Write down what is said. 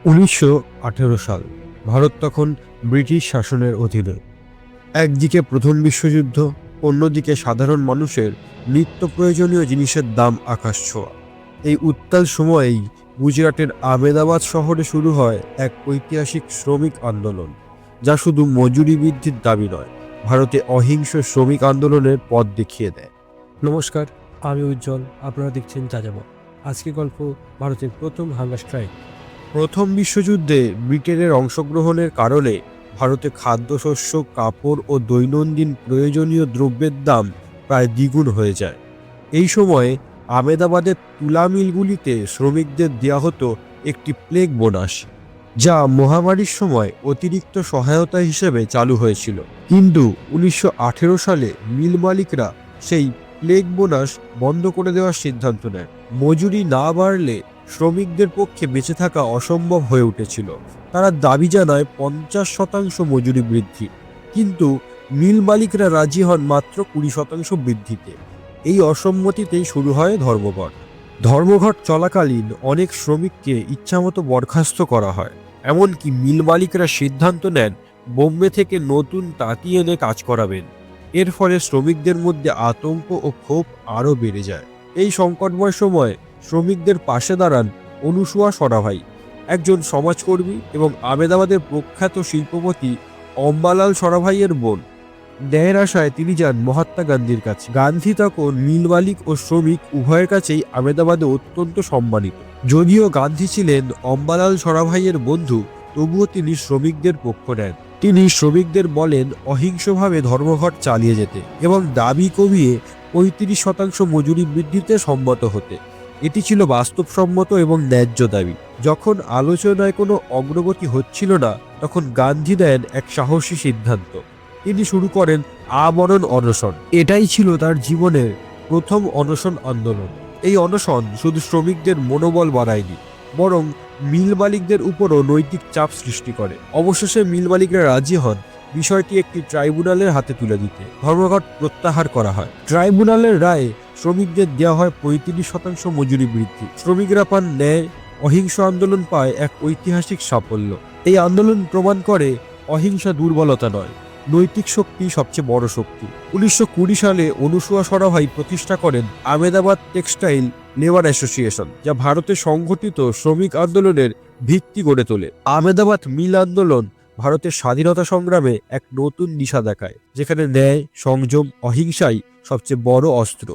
1918 সাল ভারত তখন ব্রিটিশ শাসনের অধীনে। একদিকে প্রথম বিশ্বযুদ্ধ, অন্যদিকে সাধারণ মানুষের নিত্য প্রয়োজনীয় জিনিসের দাম আকাশ ছোঁয়া। এই উত্তাল সময়েই গুজরাটের আহমেদাবাদ শহরে শুরু হয় এক ঐতিহাসিক শ্রমিক আন্দোলন, যা শুধু মজুরি বৃদ্ধির দাবি নয়, ভারতে অহিংস শ্রমিক আন্দোলনের পথ দেখিয়ে দেয়। নমস্কার, আমি উজ্জ্বল। আপনারা দেখছেন যাযাবর। আজকে গল্প ভারতের প্রথম হাঙ্গার স্ট্রাইক। প্রথম বিশ্বযুদ্ধে ব্রিটেনের অংশগ্রহণের কারণে ভারতে খাদ্যশস্য, কাপড় ও দৈনন্দিন প্রয়োজনীয় দ্রব্যের দাম প্রায় দ্বিগুণ হয়ে যায়। এই সময়ে আহমেদাবাদের তুলা মিলগুলিতে শ্রমিকদের দেওয়া হতো একটি প্লেগ বোনাস, যা মহামারীর সময় অতিরিক্ত সহায়তা হিসেবে চালু হয়েছিল। কিন্তু 1918 সালে মিল মালিকরা সেই প্লেগ বোনাস বন্ধ করে দেওয়ার সিদ্ধান্ত নেয়। মজুরি না বাড়লে শ্রমিকদের পক্ষে বেঁচে থাকা অসম্ভব হয়ে উঠেছিল। তারা দাবি জানায় 50% মজুরি বৃদ্ধি, কিন্তু মিল মালিকরা রাজি হন মাত্র 20% বৃদ্ধিতে। এই অসম্মতিতেই শুরু হয় ধর্মঘট। ধর্মঘট চলাকালীন অনেক শ্রমিককে ইচ্ছামতো বরখাস্ত করা হয়। এমনকি মিল মালিকরা সিদ্ধান্ত নেন বোম্বে থেকে নতুন তাঁতি এনে কাজ করাবেন। এর ফলে শ্রমিকদের মধ্যে আতঙ্ক ও ক্ষোভ আরও বেড়ে যায়। এই সংকটময় সময় শ্রমিকদের পাশে দাঁড়ান অনুসুয়া সরাভাই, একজন সমাজকর্মী এবং আহমেদাবাদের প্রখ্যাত শিল্পপতি অম্বালাল সরাভাইয়ের বোন। ন্যায়ের আশায় তিনি যান মহাত্মা গান্ধীর কাছে। গান্ধী তখন মিল মালিক ও শ্রমিক উভয়ের কাছেই আহমেদাবাদে অত্যন্ত সম্মানিত। যদিও গান্ধী ছিলেন অম্বালাল সরাভাইয়ের বন্ধু, তবুও তিনি শ্রমিকদের পক্ষ নেন। তিনি শ্রমিকদের বলেন অহিংসভাবে ধর্মঘট চালিয়ে যেতে এবং দাবি কমিয়ে 35% মজুরি বৃদ্ধিতে সম্মত হতে। এটি ছিল বাস্তবসম্মত এবং ন্যায্য দাবি। যখন আলোচনায় কোনো অগ্রগতি হচ্ছিল না, তখন গান্ধী দেন এক সাহসী সিদ্ধান্ত। তিনি শুরু করেন আমরণ অনশন। এটাই ছিল তার জীবনের প্রথম অনশন আন্দোলন। এই অনশন শুধু শ্রমিকদের মনোবল বাড়ায়নি, বরং মিল মালিকদের উপরও নৈতিক চাপ সৃষ্টি করে। অবশেষে মিল মালিকরা রাজি হন বিষয়টি একটি ট্রাইব্যুনালের হাতে তুলে দিতে। ধর্মঘট প্রত্যাহার করা হয়। ট্রাইব্যুনালের রায়ে শ্রমিকদের দেওয়া হয় 35% মজুরি বৃদ্ধি। শ্রমিকরা পান ন্যায়। অহিংস আন্দোলন পায় এক ঐতিহাসিক সাফল্য। এই আন্দোলন প্রমাণ করে অহিংসা দুর্বলতা নয়, নৈতিক শক্তি সবচেয়ে বড় শক্তি। 1920 সালে অনুসুয়া সরাভাই প্রতিষ্ঠা করেন আহমেদাবাদ টেক্সটাইল লেবার অ্যাসোসিয়েশন, যা ভারতে সংগঠিত শ্রমিক আন্দোলনের ভিত্তি গড়ে তোলে। আহমেদাবাদ মিল আন্দোলন ভারতের স্বাধীনতা সংগ্রামে এক নতুন দিশা দেখায়, যেখানে ন্যায়, সংযম, অহিংসাই সবচেয়ে বড় অস্ত্র।